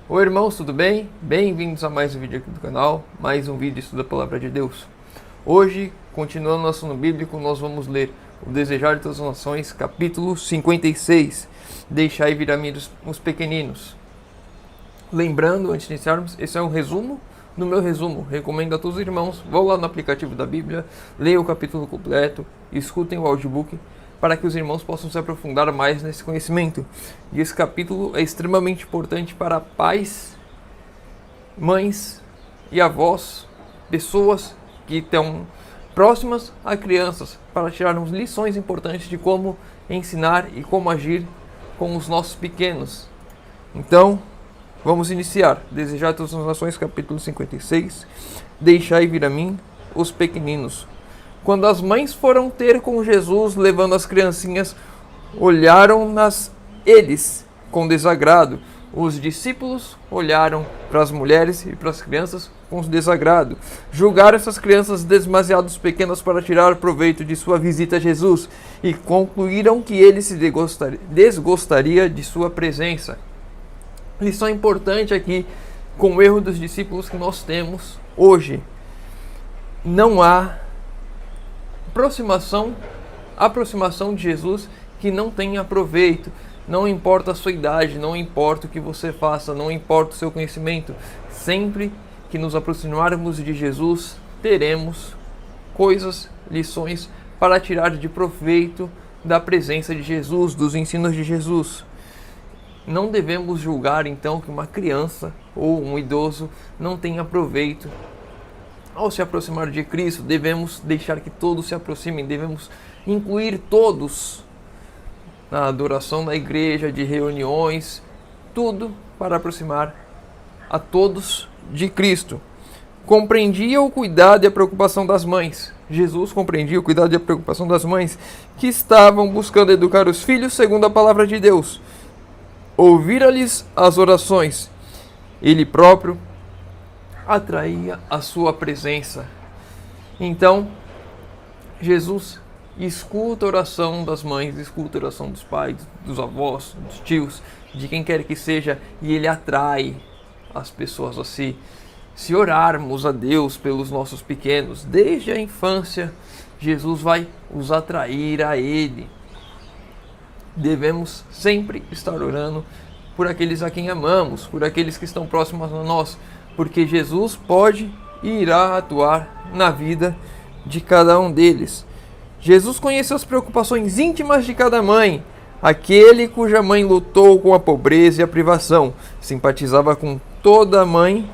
Oi irmãos, tudo bem? Bem-vindos a mais um vídeo aqui do canal, mais um vídeo estuda a Palavra de Deus. Hoje, continuando nosso ano bíblico, nós vamos ler o Desejar de Todas as Nações, capítulo 56, Deixai vir a mim os pequeninos. Lembrando, antes de iniciarmos, esse é um resumo do meu resumo. Recomendo a todos os irmãos, vão lá no aplicativo da Bíblia, leiam o capítulo completo, escutem o audiobook, para que os irmãos possam se aprofundar mais nesse conhecimento. E esse capítulo é extremamente importante para pais, mães e avós, pessoas que estão próximas a crianças, para tirarmos lições importantes de como ensinar e como agir com os nossos pequenos. Então, vamos iniciar. Desejar a todas as nações, capítulo 56. Deixai vir a mim os pequeninos. Quando as mães foram ter com Jesus, levando as criancinhas, olharam-nas eles com desagrado. Os discípulos olharam para as mulheres e para as crianças com desagrado. Julgaram essas crianças demasiado pequenas para tirar proveito de sua visita a Jesus e concluíram que ele se desgostaria de sua presença. Lição importante aqui com o erro dos discípulos que nós temos hoje. Não há aproximação de Jesus que não tenha proveito. Não importa a sua idade, não importa o que você faça, não importa o seu conhecimento. Sempre que nos aproximarmos de Jesus, teremos coisas, lições para tirar de proveito da presença de Jesus, dos ensinos de Jesus. Não devemos julgar então que uma criança ou um idoso não tenha proveito. Ao se aproximar de Cristo, devemos deixar que todos se aproximem, devemos incluir todos na adoração da igreja, de reuniões, tudo para aproximar a todos de Cristo. Compreendia o cuidado e a preocupação das mães. Jesus compreendia o cuidado e a preocupação das mães que estavam buscando educar os filhos segundo a palavra de Deus. Ouvira-lhes as orações. Ele próprio atraía a sua presença. Então, Jesus escuta a oração das mães, escuta a oração dos pais, dos avós, dos tios, de quem quer que seja, e ele atrai as pessoas a si. Se orarmos a Deus pelos nossos pequenos, desde a infância, Jesus vai os atrair a Ele. Devemos sempre estar orando por aqueles a quem amamos, por aqueles que estão próximos a nós, porque Jesus pode e irá atuar na vida de cada um deles. Jesus conheceu as preocupações íntimas de cada mãe. Aquele cuja mãe lutou com a pobreza e a privação, simpatizava com toda mãe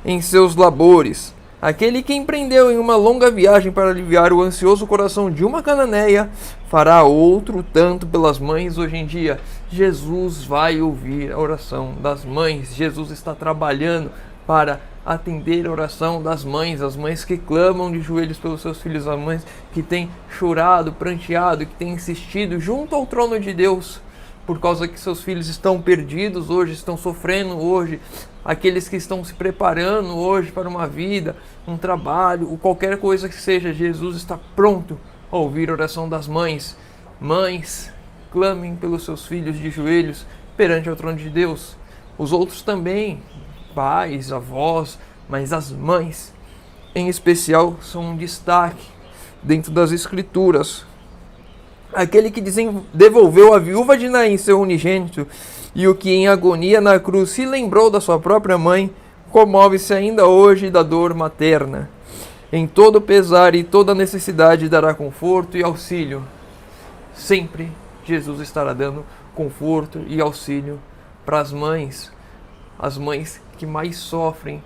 em seus labores. Aquele que empreendeu em uma longa viagem para aliviar o ansioso coração de uma cananeia, fará outro tanto pelas mães hoje em dia. Jesus vai ouvir a oração das mães. Jesus está trabalhando para atender a oração das mães, as mães que clamam de joelhos pelos seus filhos, as mães que têm chorado, pranteado, que têm insistido junto ao trono de Deus, por causa que seus filhos estão perdidos hoje, estão sofrendo hoje, aqueles que estão se preparando hoje para uma vida, um trabalho, ou qualquer coisa que seja. Jesus está pronto a ouvir a oração das mães. Mães, clamem pelos seus filhos de joelhos perante o trono de Deus. Os outros também, pais, avós, mas as mães em especial são um destaque dentro das Escrituras. Aquele que devolveu a viúva de Naim seu unigênito e o que em agonia na cruz se lembrou da sua própria mãe, comove-se ainda hoje da dor materna. Em todo pesar e toda necessidade dará conforto e auxílio. Sempre Jesus estará dando conforto e auxílio para as mães que mais sofrem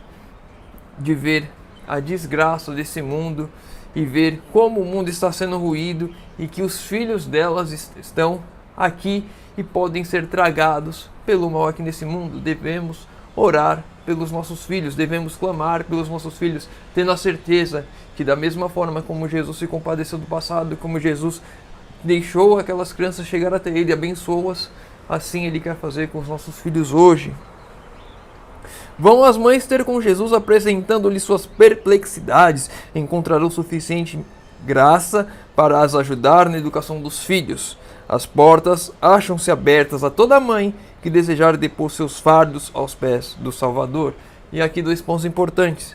de ver a desgraça desse mundo e ver como o mundo está sendo ruído e que os filhos delas estão aqui e podem ser tragados pelo mal aqui nesse mundo. Devemos orar pelos nossos filhos, devemos clamar pelos nossos filhos, tendo a certeza que da mesma forma como Jesus se compadeceu do passado, como Jesus deixou aquelas crianças chegar até Ele e abençoou-as, assim Ele quer fazer com os nossos filhos hoje. Vão as mães ter com Jesus apresentando-lhe suas perplexidades, encontrarão suficiente graça para as ajudar na educação dos filhos. As portas acham-se abertas a toda mãe que desejar depor seus fardos aos pés do Salvador. E aqui 2 pontos importantes.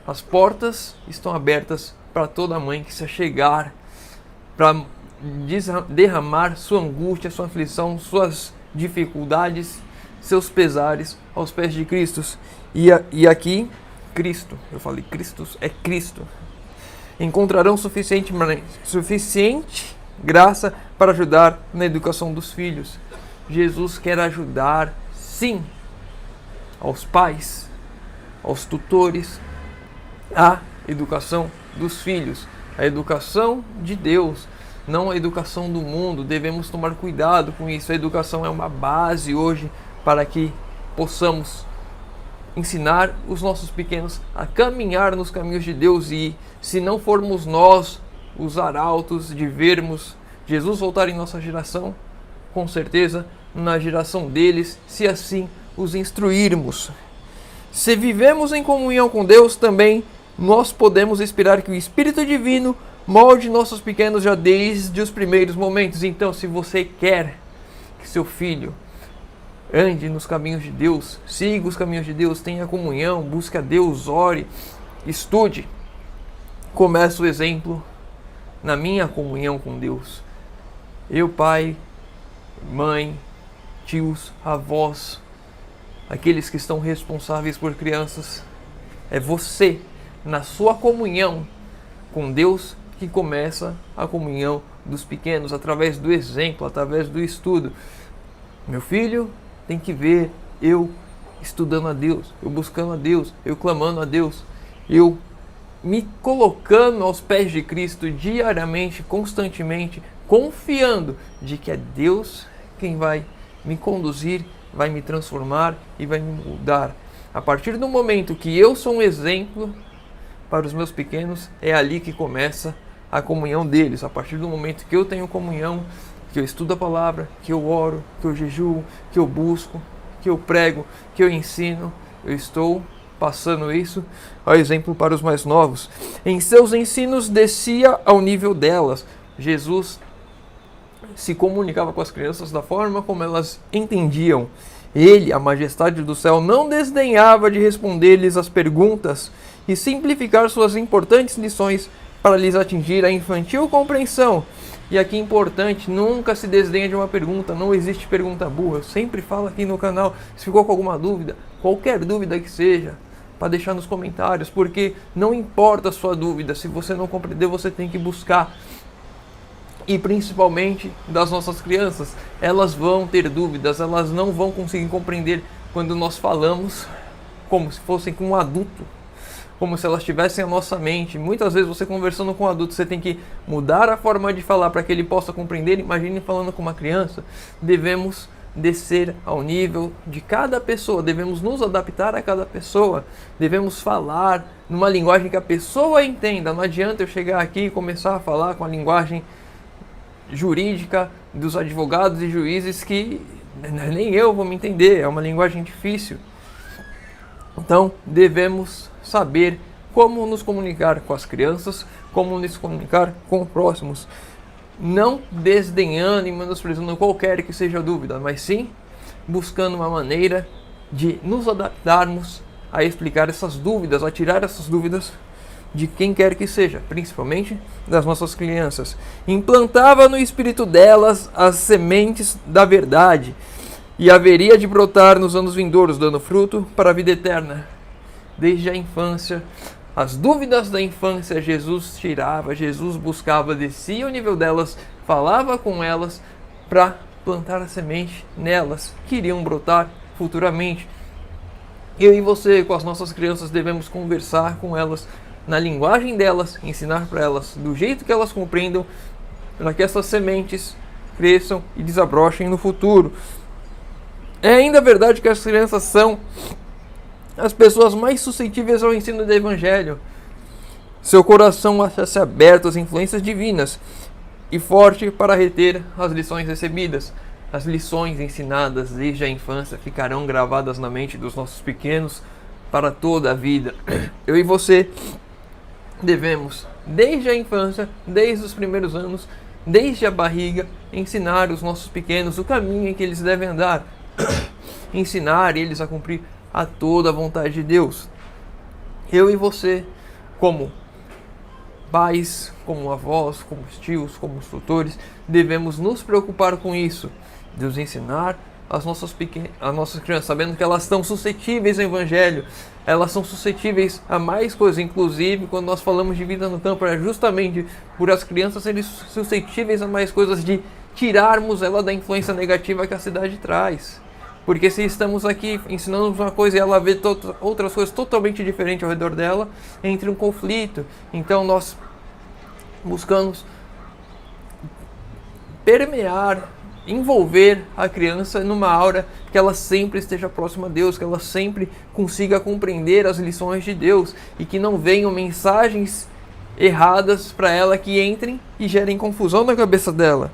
As portas estão abertas para toda mãe que se achegar, para derramar sua angústia, sua aflição, suas dificuldades, seus pesares aos pés de Cristo. E aqui, Cristo, eu falei Cristo, é Cristo. Encontrarão suficiente graça para ajudar na educação dos filhos. Jesus quer ajudar, sim, aos pais, aos tutores, a educação dos filhos, a educação de Deus, não a educação do mundo. Devemos tomar cuidado com isso. A educação é uma base hoje para que possamos ensinar os nossos pequenos a caminhar nos caminhos de Deus. E se não formos nós os arautos de vermos Jesus voltar em nossa geração, com certeza na geração deles, se assim os instruirmos. Se vivemos em comunhão com Deus, também nós podemos esperar que o Espírito Divino molde nossos pequenos já desde os primeiros momentos. Então, se você quer que seu filho ande nos caminhos de Deus, siga os caminhos de Deus, tenha comunhão, busque a Deus, ore, estude, comece o exemplo na minha comunhão com Deus. Eu, pai, mãe, tios, avós, aqueles que estão responsáveis por crianças, é você, na sua comunhão com Deus, que começa a comunhão dos pequenos, através do exemplo, através do estudo. Meu filho tem que ver eu estudando a Deus, eu buscando a Deus, eu clamando a Deus, eu me colocando aos pés de Cristo diariamente, constantemente, confiando de que é Deus quem vai me conduzir, vai me transformar e vai me mudar. A partir do momento que eu sou um exemplo para os meus pequenos, é ali que começa a comunhão deles. A partir do momento que eu tenho comunhão, que eu estudo a palavra, que eu oro, que eu jejuo, que eu busco, que eu prego, que eu ensino, eu estou passando isso ao exemplo para os mais novos. Em seus ensinos descia ao nível delas. Jesus se comunicava com as crianças da forma como elas entendiam. Ele, a majestade do céu, não desdenhava de responder-lhes as perguntas e simplificar suas importantes lições para lhes atingir a infantil compreensão. E aqui importante, nunca se desdenha de uma pergunta, não existe pergunta burra. Eu sempre falo aqui no canal, se ficou com alguma dúvida, qualquer dúvida que seja, para deixar nos comentários, porque não importa a sua dúvida, se você não compreender, você tem que buscar. E principalmente das nossas crianças, elas vão ter dúvidas, elas não vão conseguir compreender quando nós falamos como se fossem com um adulto, como se elas tivessem a nossa mente. Muitas vezes você conversando com um adulto, você tem que mudar a forma de falar para que ele possa compreender. Imagine falando com uma criança. Devemos descer ao nível de cada pessoa, devemos nos adaptar a cada pessoa, devemos falar numa linguagem que a pessoa entenda. Não adianta eu chegar aqui e começar a falar com a linguagem jurídica dos advogados e juízes que nem eu vou me entender, é uma linguagem difícil. Então devemos saber como nos comunicar com as crianças, como nos comunicar com os próximos, não desdenhando e menosprezando qualquer que seja a dúvida, mas sim buscando uma maneira de nos adaptarmos a explicar essas dúvidas, a tirar essas dúvidas de quem quer que seja, principalmente das nossas crianças. Implantava no espírito delas as sementes da verdade, e haveria de brotar nos anos vindouros, dando fruto para a vida eterna. Desde a infância, as dúvidas da infância, Jesus tirava, Jesus buscava, descia ao nível delas, falava com elas para plantar a semente nelas, que iriam brotar futuramente. Eu e você, com as nossas crianças, devemos conversar com elas na linguagem delas, ensinar para elas do jeito que elas compreendam, para que essas sementes cresçam e desabrochem no futuro. É ainda verdade que as crianças são as pessoas mais suscetíveis ao ensino do Evangelho. Seu coração acha-se aberto às influências divinas e forte para reter as lições recebidas. As lições ensinadas desde a infância ficarão gravadas na mente dos nossos pequenos para toda a vida. Eu e você devemos, desde a infância, desde os primeiros anos, desde a barriga, ensinar os nossos pequenos o caminho em que eles devem andar. ensinar eles a cumprir a toda a vontade de Deus. Eu e você, como pais, como avós, como tios, como tutores, devemos nos preocupar com isso, de os ensinar as nossas crianças, sabendo que elas estão suscetíveis ao Evangelho, elas são suscetíveis a mais coisas. Inclusive, quando nós falamos de vida no campo, é justamente por as crianças serem suscetíveis a mais coisas, de tirarmos ela da influência negativa que a cidade traz. Porque se estamos aqui ensinando uma coisa e ela vê outras coisas totalmente diferentes ao redor dela, entra um conflito. Então nós buscamos permear, envolver a criança numa aura que ela sempre esteja próxima a Deus, que ela sempre consiga compreender as lições de Deus e que não venham mensagens erradas para ela que entrem e gerem confusão na cabeça dela.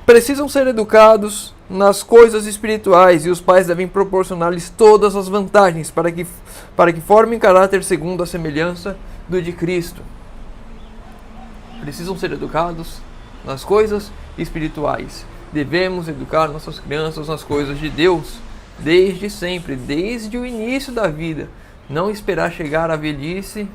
Precisam ser educados nas coisas espirituais e os pais devem proporcionar-lhes todas as vantagens para que formem caráter segundo a semelhança do de Cristo. Precisam ser educados nas coisas espirituais. Devemos educar nossas crianças nas coisas de Deus, desde sempre, desde o início da vida. Não esperar chegar à velhice,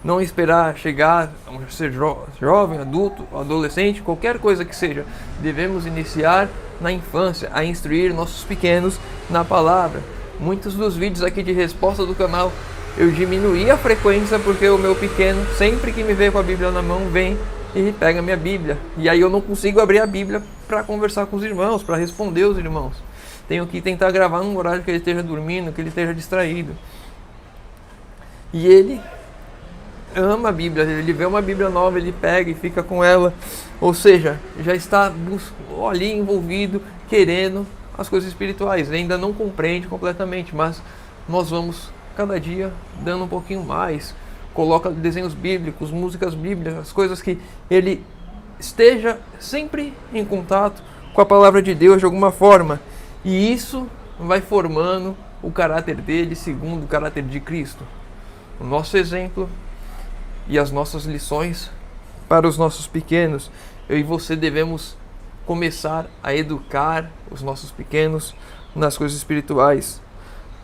não esperar chegar a ser jovem, adulto, adolescente, qualquer coisa que seja. Devemos iniciar na infância, a instruir nossos pequenos na palavra. Muitos dos vídeos aqui de resposta do canal, eu diminuí a frequência porque o meu pequeno, sempre que me vê com a Bíblia na mão, vem e pega a minha Bíblia. E aí eu não consigo abrir a Bíblia para conversar com os irmãos, para responder os irmãos. Tenho que tentar gravar num horário que ele esteja dormindo, que ele esteja distraído. E ele ama a Bíblia, ele vê uma Bíblia nova, ele pega e fica com ela. Ou seja, já está ali envolvido, querendo as coisas espirituais. Ele ainda não compreende completamente, mas nós vamos cada dia dando um pouquinho mais. Coloca desenhos bíblicos, músicas bíblicas, as coisas que ele esteja sempre em contato com a palavra de Deus de alguma forma. E isso vai formando o caráter dele segundo o caráter de Cristo. O nosso exemplo e as nossas lições para os nossos pequenos. Eu e você devemos começar a educar os nossos pequenos nas coisas espirituais.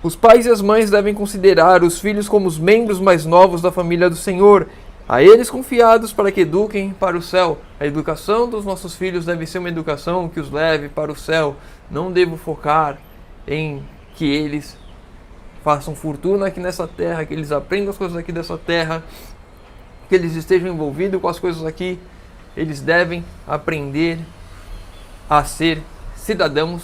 Os pais e as mães devem considerar os filhos como os membros mais novos da família do Senhor, a eles confiados para que eduquem para o céu. A educação dos nossos filhos deve ser uma educação que os leve para o céu. Não devo focar em que eles façam fortuna aqui nessa terra, que eles aprendam as coisas aqui dessa terra, que eles estejam envolvidos com as coisas aqui. Eles devem aprender a ser cidadãos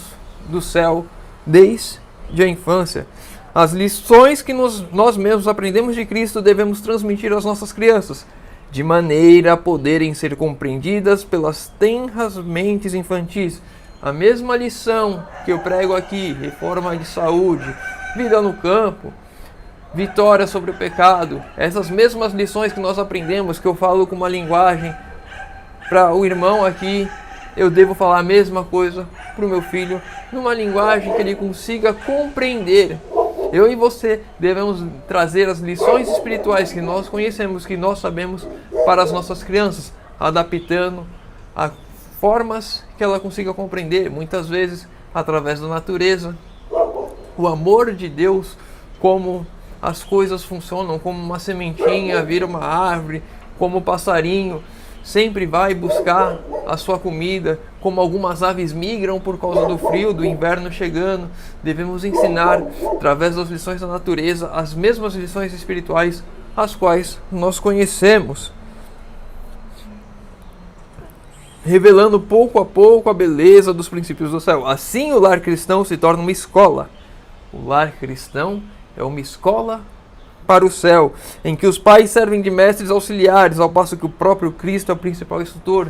do céu desde a infância. As lições que nós mesmos aprendemos de Cristo devemos transmitir às nossas crianças, de maneira a poderem ser compreendidas pelas tenras mentes infantis. A mesma lição que eu prego aqui, reforma de saúde, vida no campo, vitória sobre o pecado, essas mesmas lições que nós aprendemos, que eu falo com uma linguagem para o irmão aqui, eu devo falar a mesma coisa para o meu filho, numa linguagem que ele consiga compreender. Eu e você devemos trazer as lições espirituais que nós conhecemos, que nós sabemos, para as nossas crianças, adaptando a formas que ela consiga compreender, muitas vezes através da natureza, o amor de Deus, como as coisas funcionam, como uma sementinha vira uma árvore, como o passarinho sempre vai buscar a sua comida, como algumas aves migram por causa do frio, do inverno chegando. Devemos ensinar, através das lições da natureza, as mesmas lições espirituais as quais nós conhecemos, revelando pouco a pouco a beleza dos princípios do céu. Assim o lar cristão se torna uma escola. O lar cristão é uma escola para o céu, em que os pais servem de mestres auxiliares, ao passo que o próprio Cristo é o principal instrutor.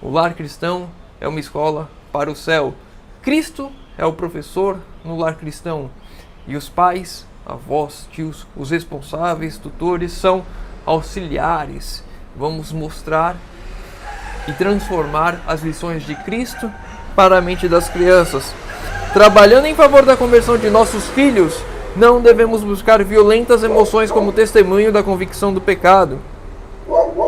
O lar cristão é uma escola para o céu. Cristo é o professor no lar cristão. E os pais, avós, tios, os responsáveis, tutores, são auxiliares. Vamos mostrar e transformar as lições de Cristo para a mente das crianças. Trabalhando em favor da conversão de nossos filhos, não devemos buscar violentas emoções como testemunho da convicção do pecado.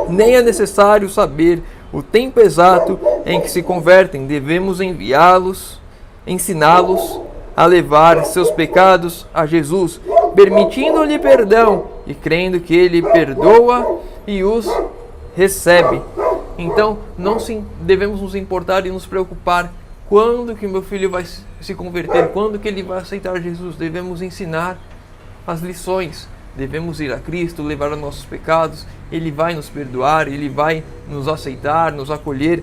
Nem é necessário saber o tempo exato em que se convertem. Devemos enviá-los ensiná-los a levar seus pecados a Jesus, permitindo-lhe perdão e crendo que Ele perdoa e os recebe. Então, não devemos nos importar e nos preocupar quando que meu filho vai se converter, quando que ele vai aceitar Jesus. Devemos ensinar as lições, devemos ir a Cristo, levar os nossos pecados, Ele vai nos perdoar, Ele vai nos aceitar, nos acolher.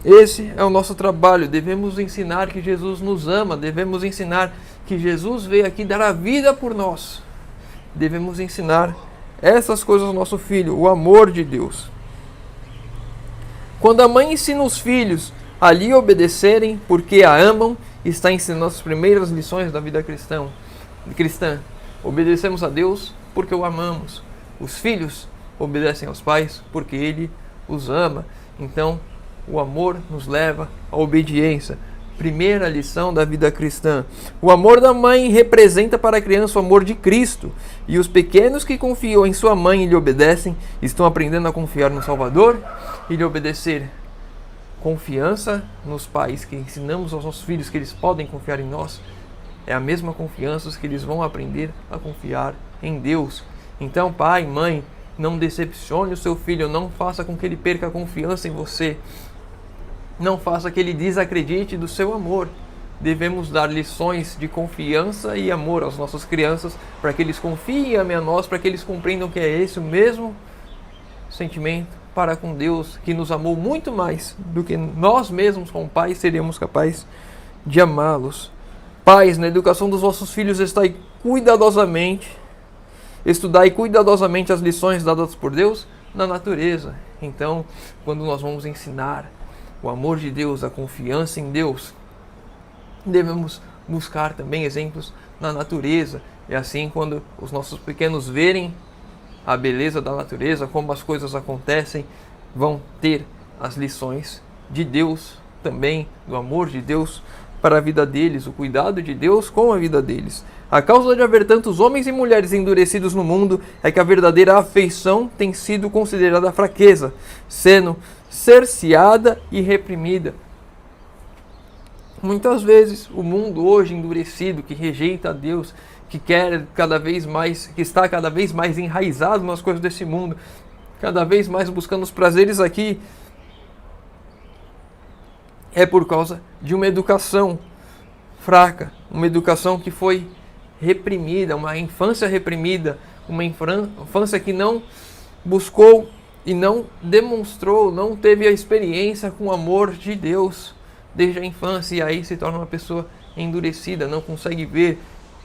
Esse é o nosso trabalho. Devemos ensinar que Jesus nos ama, devemos ensinar que Jesus veio aqui dar a vida por nós. Devemos ensinar essas coisas ao nosso filho, o amor de Deus. Quando a mãe ensina os filhos a lhe obedecerem porque a amam, está ensinando as primeiras lições da vida cristã. Obedecemos a Deus porque o amamos. Os filhos obedecem aos pais porque Ele os ama. Então, o amor nos leva à obediência. Primeira lição da vida cristã. O amor da mãe representa para a criança o amor de Cristo. E os pequenos que confiam em sua mãe e lhe obedecem, estão aprendendo a confiar no Salvador e lhe obedecer. Confiança nos pais, que ensinamos aos nossos filhos que eles podem confiar em nós, é a mesma confiança que eles vão aprender a confiar em Deus. Então, pai, mãe, não decepcione o seu filho, não faça com que ele perca a confiança em você. Não faça que ele desacredite do seu amor. Devemos dar lições de confiança e amor às nossas crianças, para que eles confiem e amem a nós, para que eles compreendam que é esse o mesmo sentimento para com Deus, que nos amou muito mais do que nós mesmos, como pais, seríamos capazes de amá-los. Pais, na educação dos vossos filhos, estudai cuidadosamente as lições dadas por Deus na natureza. Então, quando nós vamos ensinar o amor de Deus, a confiança em Deus, devemos buscar também exemplos na natureza. E assim, quando os nossos pequenos verem a beleza da natureza, como as coisas acontecem, vão ter as lições de Deus também, do amor de Deus para a vida deles, o cuidado de Deus com a vida deles. A causa de haver tantos homens e mulheres endurecidos no mundo é que a verdadeira afeição tem sido considerada fraqueza, sendo cerceada e reprimida. Muitas vezes o mundo hoje endurecido, que rejeita a Deus, que quer cada vez mais, que está cada vez mais enraizado nas coisas desse mundo, cada vez mais buscando os prazeres aqui, é por causa de uma educação fraca, uma educação que foi reprimida, uma infância reprimida, uma infância que não buscou e não demonstrou, não teve a experiência com o amor de Deus desde a infância, e aí se torna uma pessoa endurecida, não consegue ver.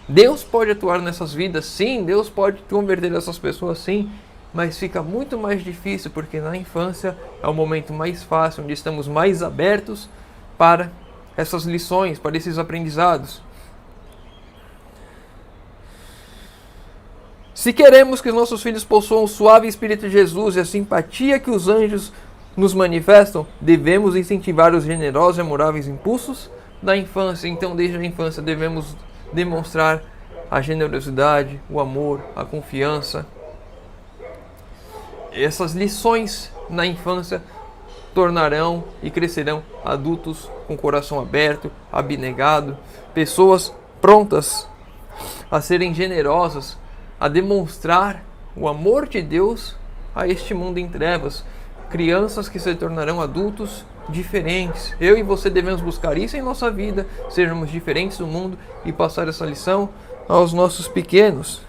Deus pode atuar nessas vidas, sim, Deus pode converter essas pessoas, sim, mas fica muito mais difícil, porque na infância é o momento mais fácil, onde estamos mais abertos para essas lições, para esses aprendizados. Se queremos que os nossos filhos possuam o suave Espírito de Jesus e a simpatia que os anjos nos manifestam, devemos incentivar os generosos e amoráveis impulsos da infância. Então, desde a infância, devemos demonstrar a generosidade, o amor, a confiança. Essas lições na infância tornarão e crescerão adultos com coração aberto, abnegado, pessoas prontas a serem generosas, a demonstrar o amor de Deus a este mundo em trevas. Crianças que se tornarão adultos diferentes. Eu e você devemos buscar isso em nossa vida, sermos diferentes do mundo e passar essa lição aos nossos pequenos.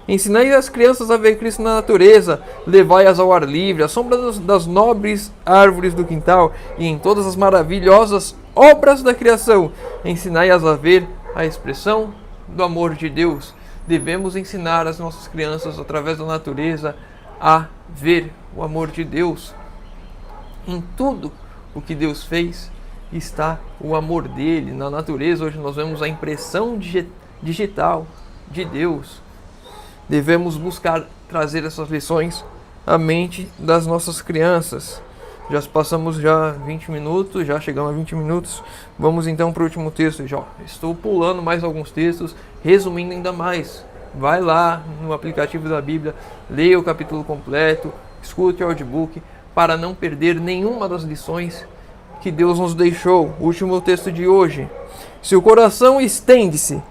Ensinai as crianças a ver Cristo na natureza, levai-as ao ar livre, à sombra das nobres árvores do quintal e em todas as maravilhosas obras da criação. Ensinai-as a ver a expressão do amor de Deus. Devemos ensinar as nossas crianças, através da natureza, a ver o amor de Deus. Em tudo o que Deus fez está o amor dele. Na natureza, hoje nós vemos a impressão digital de Deus. Devemos buscar trazer essas lições à mente das nossas crianças. Já passamos 20 minutos, já chegamos a 20 minutos. Vamos então para o último texto. Já estou pulando mais alguns textos, resumindo ainda mais. Vai lá no aplicativo da Bíblia, leia o capítulo completo, escute o audiobook, para não perder nenhuma das lições que Deus nos deixou. O último texto de hoje, Seu coração estende-se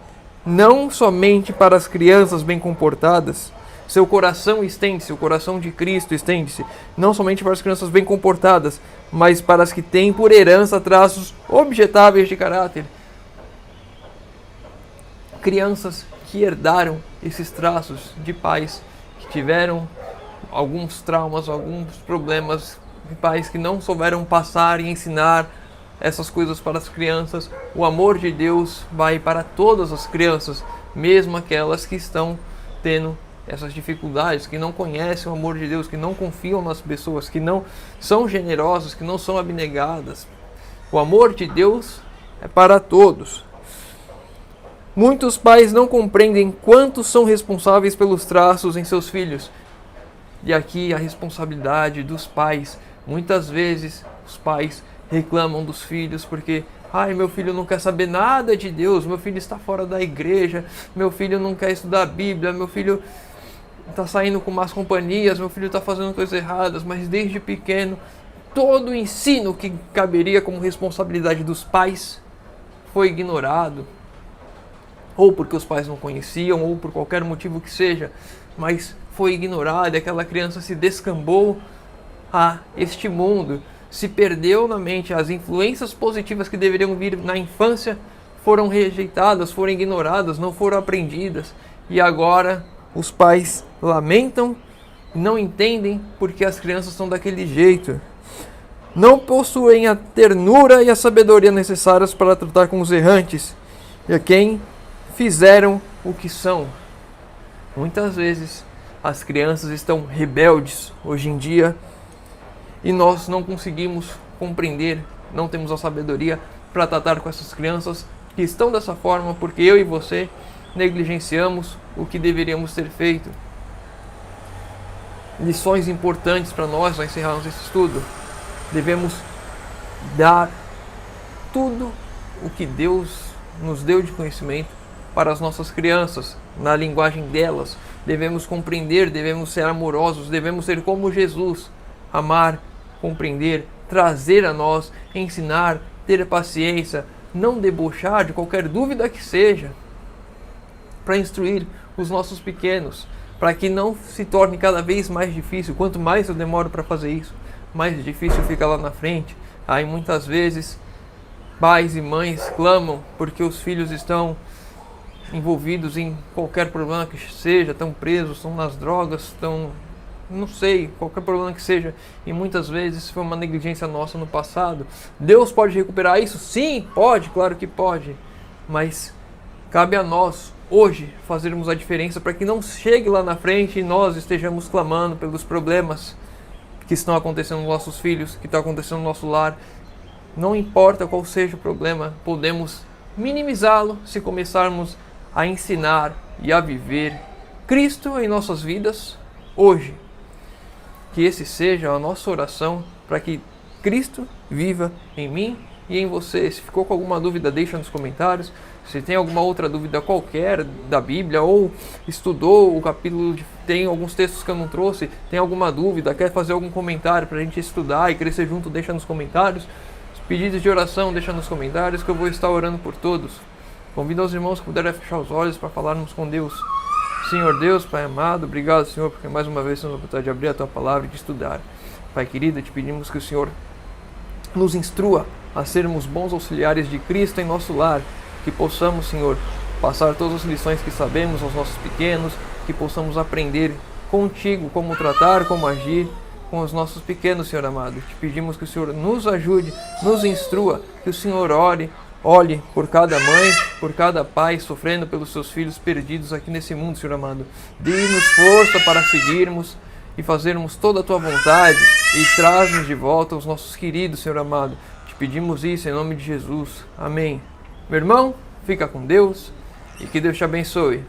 não somente para as crianças bem comportadas, seu coração estende-se, o coração de Cristo estende-se não somente para as crianças bem comportadas, mas para as que têm por herança traços objetáveis de caráter. Crianças que herdaram esses traços de pais que tiveram alguns traumas, alguns problemas, de pais que não souberam passar e ensinar essas coisas para as crianças. O amor de Deus vai para todas as crianças, mesmo aquelas que estão tendo essas dificuldades, que não conhecem o amor de Deus, que não confiam nas pessoas, que não são generosas, que não são abnegadas. O amor de Deus é para todos. Muitos pais não compreendem quanto são responsáveis pelos traços em seus filhos. E aqui a responsabilidade dos pais. Muitas vezes os pais reclamam dos filhos porque meu filho não quer saber nada de Deus, meu filho está fora da igreja, meu filho não quer estudar a Bíblia, meu filho está saindo com más companhias, meu filho está fazendo coisas erradas. Mas desde pequeno, todo o ensino que caberia como responsabilidade dos pais foi ignorado. Ou porque os pais não conheciam, ou por qualquer motivo que seja, mas foi ignorado e aquela criança se descambou a este mundo, se perdeu na mente. As influências positivas que deveriam vir na infância foram rejeitadas, foram ignoradas, não foram aprendidas. E agora os pais lamentam, não entendem porque as crianças são daquele jeito. Não possuem a ternura e a sabedoria necessárias para tratar com os errantes e a quem fizeram o que são. Muitas vezes as crianças estão rebeldes hoje em dia e nós não conseguimos compreender, não temos a sabedoria para tratar com essas crianças que estão dessa forma, porque eu e você negligenciamos o que deveríamos ter feito. Lições importantes para nós ao encerrarmos esse estudo. Devemos dar tudo o que Deus nos deu de conhecimento para as nossas crianças, na linguagem delas. Devemos compreender, devemos ser amorosos, devemos ser como Jesus, amar, compreender, trazer a nós, ensinar, ter paciência, não debochar de qualquer dúvida que seja, para instruir os nossos pequenos, para que não se torne cada vez mais difícil. Quanto mais eu demoro para fazer isso, mais difícil fica lá na frente. Aí muitas vezes pais e mães clamam porque os filhos estão envolvidos em qualquer problema que seja, estão presos, estão nas drogas, estão, não sei, qualquer problema que seja. E muitas vezes foi uma negligência nossa no passado. Deus pode recuperar isso? Sim, pode, claro que pode. Mas cabe a nós, hoje, fazermos a diferença para que não chegue lá na frente e nós estejamos clamando pelos problemas que estão acontecendo nos nossos filhos, que estão acontecendo no nosso lar. Não importa qual seja o problema, podemos minimizá-lo se começarmos a ensinar e a viver Cristo em nossas vidas hoje. Que esse seja a nossa oração, para que Cristo viva em mim e em você. Se ficou com alguma dúvida, deixa nos comentários. Se tem alguma outra dúvida qualquer da Bíblia, ou estudou o capítulo, tem alguns textos que eu não trouxe, tem alguma dúvida, quer fazer algum comentário para a gente estudar e crescer junto, deixa nos comentários. Os pedidos de oração, deixa nos comentários que eu vou estar orando por todos. Convido aos irmãos que puderem fechar os olhos para falarmos com Deus. Senhor Deus, Pai amado, obrigado, Senhor, porque mais uma vez temos a oportunidade de abrir a Tua Palavra e de estudar. Pai querido, te pedimos que o Senhor nos instrua a sermos bons auxiliares de Cristo em nosso lar, que possamos, Senhor, passar todas as lições que sabemos aos nossos pequenos, que possamos aprender contigo como tratar, como agir com os nossos pequenos, Senhor amado. Te pedimos que o Senhor nos ajude, nos instrua, que o Senhor olhe por cada mãe, por cada pai sofrendo pelos seus filhos perdidos aqui nesse mundo, Senhor amado. Dê-nos força para seguirmos e fazermos toda a Tua vontade e traz-nos de volta os nossos queridos, Senhor amado. Te pedimos isso em nome de Jesus. Amém. Meu irmão, fica com Deus e que Deus te abençoe.